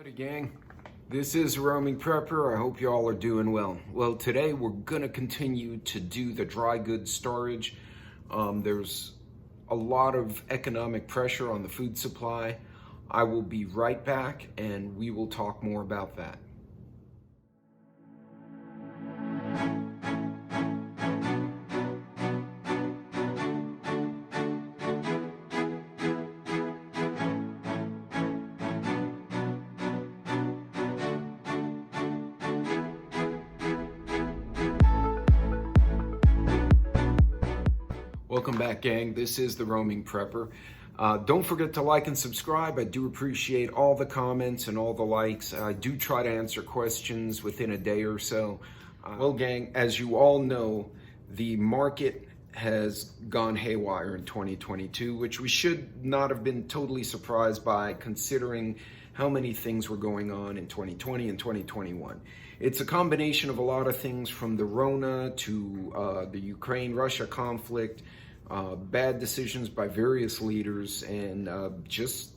Howdy gang, this is Roaming Prepper. I hope you all are doing well. Well, today we're gonna continue to do the dry goods storage. There's a lot of economic pressure on the food supply. I will be right back and we will talk more about that. Welcome back, gang. This is the Roaming Prepper. Don't forget to like and subscribe. I do appreciate all the comments and all the likes. I do try to answer questions within a day or so. Well, gang, as you all know, the market has gone haywire in 2022, which we should not have been totally surprised by considering how many things were going on in 2020 and 2021. It's a combination of a lot of things, from the Rona to the Ukraine-Russia conflict, bad decisions by various leaders, and just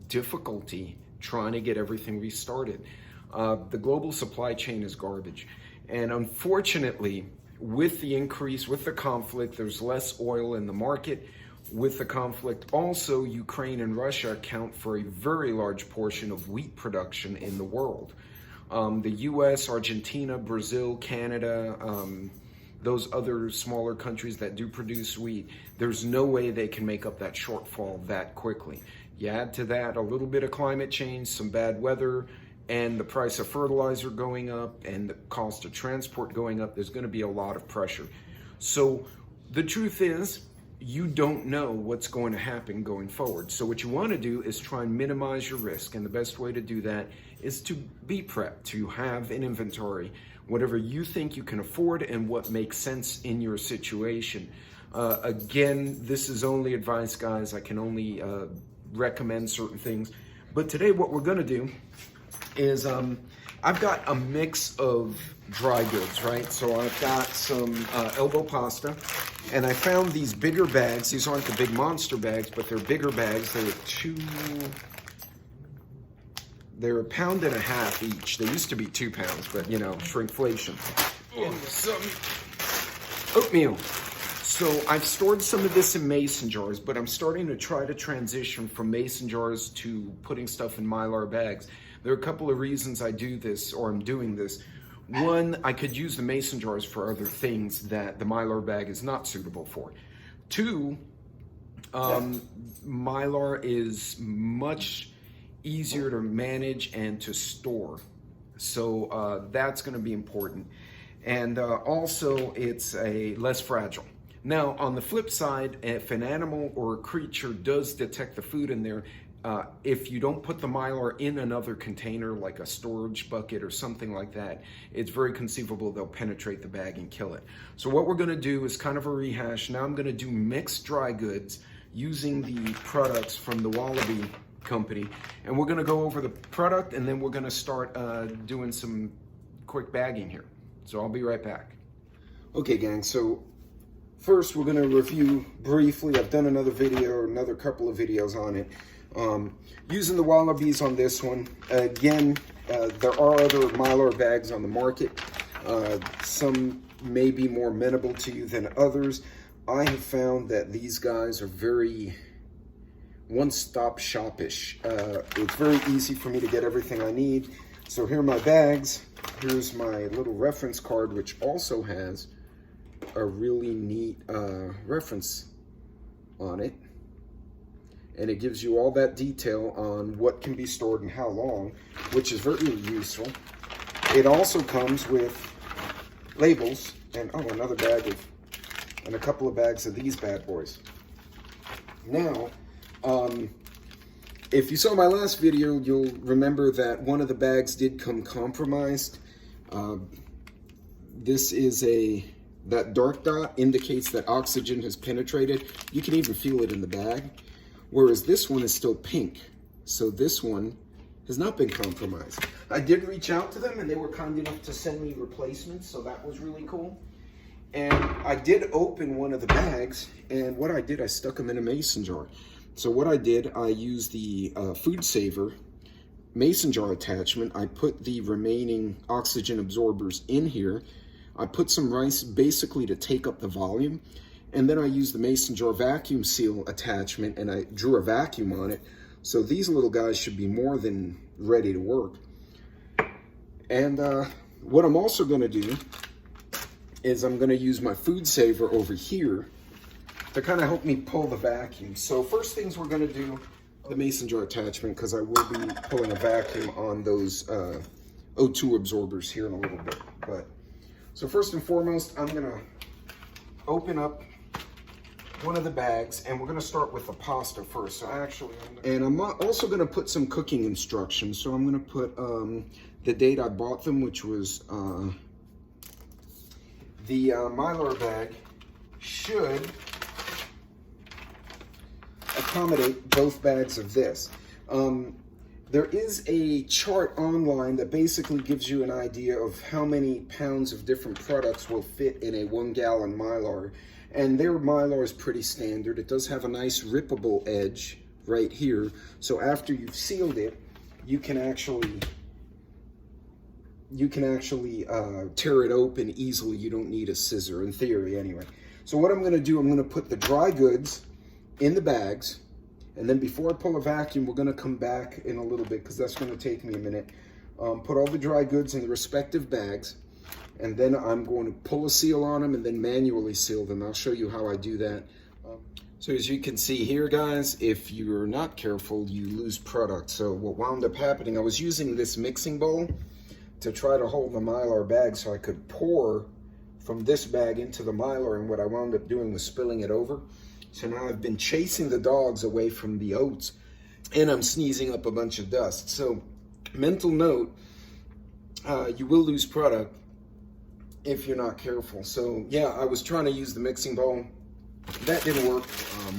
difficulty trying to get everything restarted. The global supply chain is garbage. And unfortunately, with the increase, with the conflict, there's less oil in the market. With the conflict, also, Ukraine and Russia account for a very large portion of wheat production in the world. The US, Argentina, Brazil, Canada, those other smaller countries that do produce wheat, there's no way they can make up that shortfall that quickly. You add to that a little bit of climate change, some bad weather, and the price of fertilizer going up and the cost of transport going up, there's going to be a lot of pressure. So the truth is, you don't know what's going to happen going forward. So what you want to do is try and minimize your risk. And the best way to do that is to be prepped, to have an inventory, whatever you think you can afford and what makes sense in your situation. Again, this is only advice, guys. I can only recommend certain things. But today what we're going to do is I've got a mix of dry goods, right? So I've got some elbow pasta, and I found these bigger bags. These aren't the big monster bags, but they're bigger bags. They're 1.5 pounds each. They used to be 2 pounds, but you know, shrinkflation. And some oatmeal. So I've stored some of this in mason jars, but I'm starting to try to transition from mason jars to putting stuff in mylar bags. There are a couple of reasons I do this, or I'm doing this. One, I could use the mason jars for other things that the mylar bag is not suitable for. Two, mylar is much easier to manage and to store. So that's going to be important. And also, it's less fragile. Now, on the flip side, if an animal or a creature does detect the food in there, if you don't put the mylar in another container, like a storage bucket or something like that, it's very conceivable they'll penetrate the bag and kill it. So what we're going to do is kind of a rehash. Now I'm going to do mixed dry goods using the products from the Wallaby company, and we're going to go over the product, and then we're going to start doing some quick bagging here. So I'll be right back. Okay, gang, so first we're going to review briefly. I've done another couple of videos on it. Using the Wallabies on this one. Again, there are other mylar bags on the market. Some may be more amenable to you than others. I have found that these guys are very one-stop shoppish. It's very easy for me to get everything I need. So here are my bags. Here's my little reference card, which also has a really neat reference on it. And it gives you all that detail on what can be stored and how long, which is very useful. It also comes with labels and another bag and a couple of bags of these bad boys. Now, if you saw my last video, you'll remember that one of the bags did come compromised. This is that dark dot indicates that oxygen has penetrated. You can even feel it in the bag. Whereas this one is still pink. So this one has not been compromised. I did reach out to them and they were kind enough to send me replacements, so that was really cool. And I did open one of the bags, and what I did, I stuck them in a mason jar. So what I did, I used the food saver mason jar attachment, I put the remaining oxygen absorbers in here. I put some rice basically to take up the volume, and then I used the mason jar vacuum seal attachment and I drew a vacuum on it. So these little guys should be more than ready to work. And what I'm also gonna do is I'm gonna use my food saver over here to kind of help me pull the vacuum. So first things we're gonna do, the mason jar attachment, because I will be pulling a vacuum on those O2 absorbers here in a little bit. But so first and foremost, I'm gonna open up one of the bags, and we're gonna start with the pasta first. So actually, I'm also gonna put some cooking instructions. So I'm gonna put the date I bought them, which was the mylar bag should accommodate both bags of this. There is a chart online that basically gives you an idea of how many pounds of different products will fit in a 1 gallon mylar. And their mylar is pretty standard. It does have a nice rippable edge right here. So after you've sealed it, you can actually tear it open easily. You don't need a scissor, in theory anyway. So what I'm gonna do, I'm gonna put the dry goods in the bags, and then before I pull a vacuum, we're gonna come back in a little bit because that's gonna take me a minute. Put all the dry goods in the respective bags, and then I'm going to pull a seal on them and then manually seal them. I'll show you how I do that. So as you can see here, guys, if you're not careful, you lose product. So what wound up happening, I was using this mixing bowl to try to hold the mylar bag so I could pour from this bag into the mylar, and what I wound up doing was spilling it over. So now I've been chasing the dogs away from the oats, and I'm sneezing up a bunch of dust. So mental note, you will lose product if you're not careful. So yeah, I was trying to use the mixing bowl. That didn't work.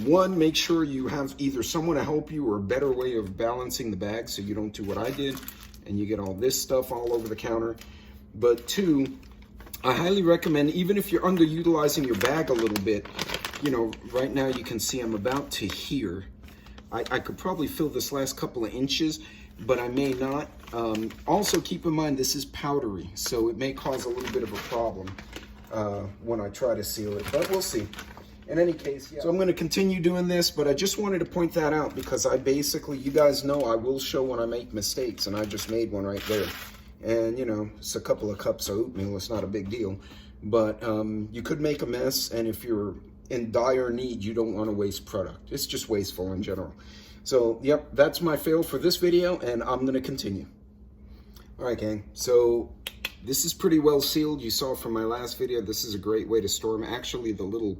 One, make sure you have either someone to help you or a better way of balancing the bag so you don't do what I did and you get all this stuff all over the counter. But two, I highly recommend, even if you're underutilizing your bag a little bit, you know, right now you can see I'm about to here. I could probably fill this last couple of inches, but I may not. Also keep in mind, this is powdery, so it may cause a little bit of a problem when I try to seal it, but we'll see. In any case, yeah. So I'm gonna continue doing this, but I just wanted to point that out because I basically, you guys know I will show when I make mistakes, and I just made one right there. And you know, it's a couple of cups of oatmeal, it's not a big deal. But you could make a mess, and if you're in dire need, you don't wanna waste product. It's just wasteful in general. So, yep, that's my fail for this video, and I'm gonna continue. All right, gang, so this is pretty well sealed. You saw from my last video, this is a great way to store them. Actually, the little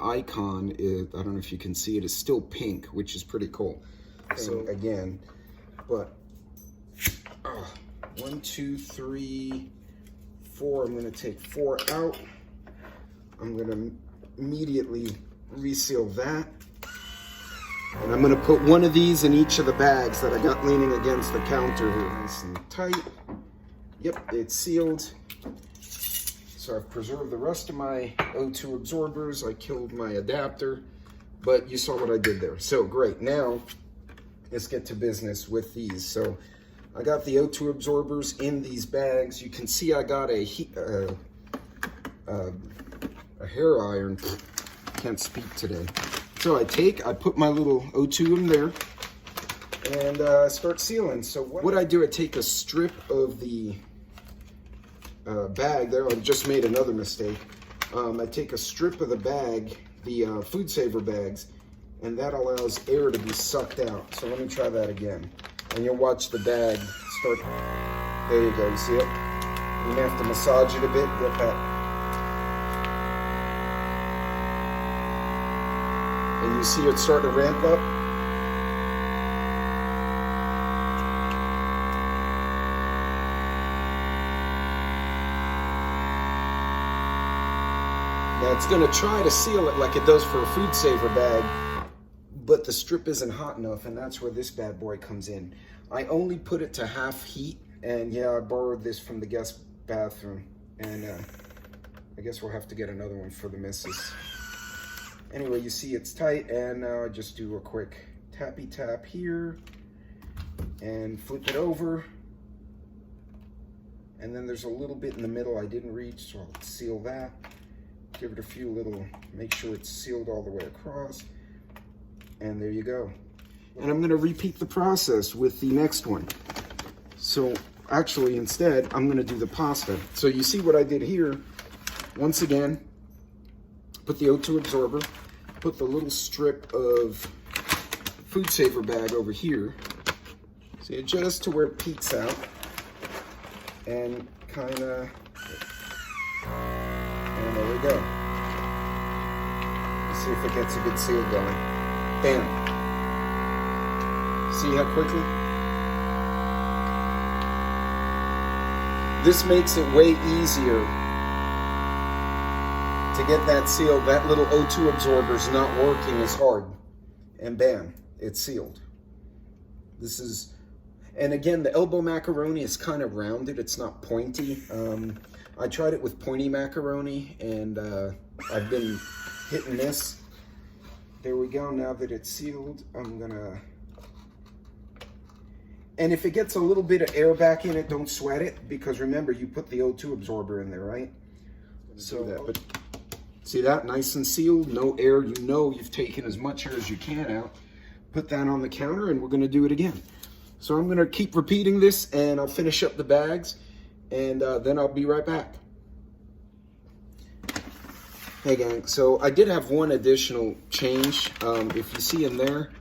icon is, I don't know if you can see it, is still pink, which is pretty cool. So again, but 1, 2, 3, 4. I'm gonna take 4 out. I'm gonna immediately reseal that. And I'm gonna put one of these in each of the bags that I got leaning against the counter here. Nice and tight. Yep, it's sealed. So I've preserved the rest of my O2 absorbers. I killed my adapter, but you saw what I did there. So great, now let's get to business with these. So I got the O2 absorbers in these bags. You can see I got a hair iron. Can't speak today. So I put my little O2 in there and start sealing. So what I do, I take a strip of the bag there. I just made another mistake. I take a strip of the bag, the food saver bags, and that allows air to be sucked out. So let me try that again. And you'll watch the bag start. There you go, you see it? You may have to massage it a bit, get that. And you see it start to ramp up. Now it's gonna try to seal it like it does for a food saver bag, but the strip isn't hot enough, and that's where this bad boy comes in. I only put it to half heat, and yeah, I borrowed this from the guest bathroom, and I guess we'll have to get another one for the missus. Anyway, you see it's tight, and now I just do a quick tappy tap here, and flip it over. And then there's a little bit in the middle I didn't reach, so I'll seal that. Give it a few little, make sure it's sealed all the way across. And there you go. And I'm gonna repeat the process with the next one. So actually, instead, I'm gonna do the pasta. So you see what I did here. Once again, put the O2 absorber, put the little strip of food saver bag over here. See, just to where it peeks out. And kind of, and there we go. Let's see if it gets a good seal going. Bam. See how quickly? This makes it way easier to get that sealed. That little O2 absorber is not working as hard. And bam, it's sealed. This is, and again, the elbow macaroni is kind of rounded. It's not pointy. I tried it with pointy macaroni, and I've been hit and miss. There we go. Now that it's sealed, I'm gonna, and if it gets a little bit of air back in it, don't sweat it, because remember, you put the O2 absorber in there, right? So that, but see that? Nice and sealed, no air. You know you've taken as much air as you can out. Put that on the counter, and we're gonna do it again. So I'm gonna keep repeating this, and I'll finish up the bags, and then I'll be right back. Hey gang, so I did have one additional change. If you see in there,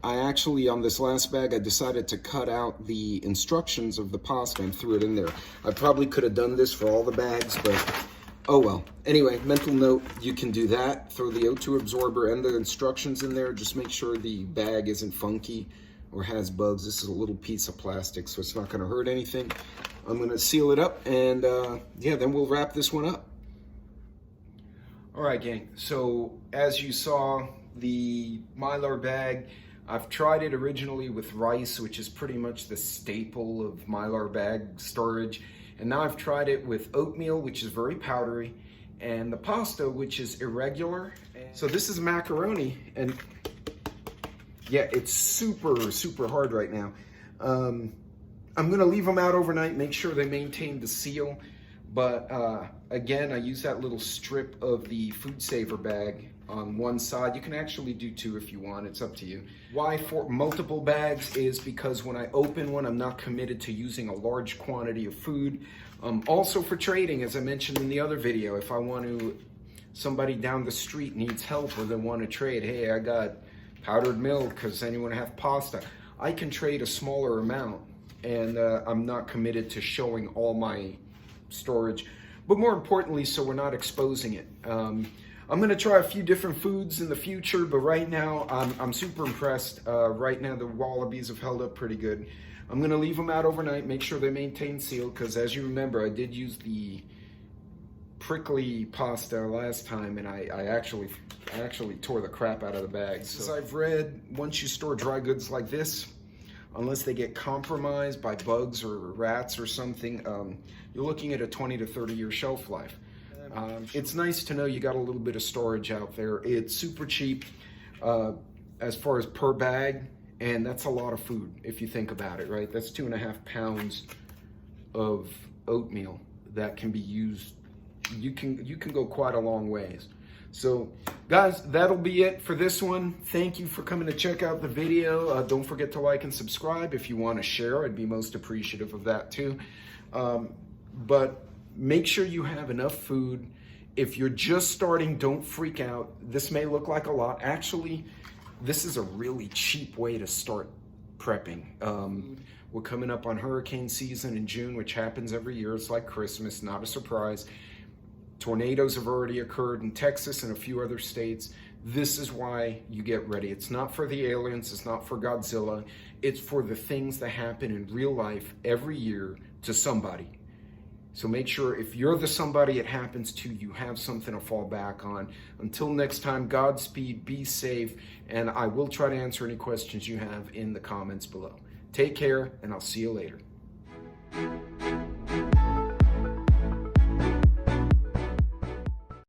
I actually, on this last bag, I decided to cut out the instructions of the pasta and threw it in there. I probably could have done this for all the bags, but oh well. Anyway, mental note, you can do that. Throw the O2 absorber and the instructions in there. Just make sure the bag isn't funky or has bugs. This is a little piece of plastic, so it's not gonna hurt anything. I'm gonna seal it up, and yeah, then we'll wrap this one up. All right, gang, so as you saw, the mylar bag, I've tried it originally with rice, which is pretty much the staple of mylar bag storage. And now I've tried it with oatmeal, which is very powdery, and the pasta, which is irregular. So this is macaroni, and yeah, it's super, super hard right now. I'm gonna leave them out overnight, make sure they maintain the seal. But again, I use that little strip of the food saver bag on one side. You can actually do two if you want, it's up to you. Why for multiple bags is because when I open one, I'm not committed to using a large quantity of food. Also for trading, as I mentioned in the other video, if I want to, somebody down the street needs help or they want to trade, hey, I got powdered milk, does anyone have pasta? I can trade a smaller amount, and I'm not committed to showing all my storage, but more importantly, so we're not exposing it. I'm gonna try a few different foods in the future, but right now I'm super impressed. Right now the wallabies have held up pretty good. I'm gonna leave them out overnight, make sure they maintain seal, because as you remember, I did use the prickly pasta last time, and I actually tore the crap out of the bag. So as I've read, once you store dry goods like this, unless they get compromised by bugs or rats or something, you're looking at a 20 to 30 year shelf life. It's nice to know you got a little bit of storage out there. It's super cheap as far as per bag, and that's a lot of food if you think about it, right? That's 2.5 pounds of oatmeal that can be used. You can go quite a long ways. So guys, that'll be it for this one. Thank you for coming to check out the video. Don't forget to like and subscribe. If you want to share, I'd be most appreciative of that too. But make sure you have enough food. If you're just starting, don't freak out. This may look like a lot. Actually, this is a really cheap way to start prepping. We're coming up on hurricane season in June, which happens every year. It's like Christmas, not a surprise. Tornadoes have already occurred in Texas and a few other states. This is why you get ready. It's not for the aliens, it's not for Godzilla. It's for the things that happen in real life every year to somebody. So make sure if you're the somebody it happens to, you have something to fall back on. Until next time, Godspeed, be safe, and I will try to answer any questions you have in the comments below. Take care, and I'll see you later.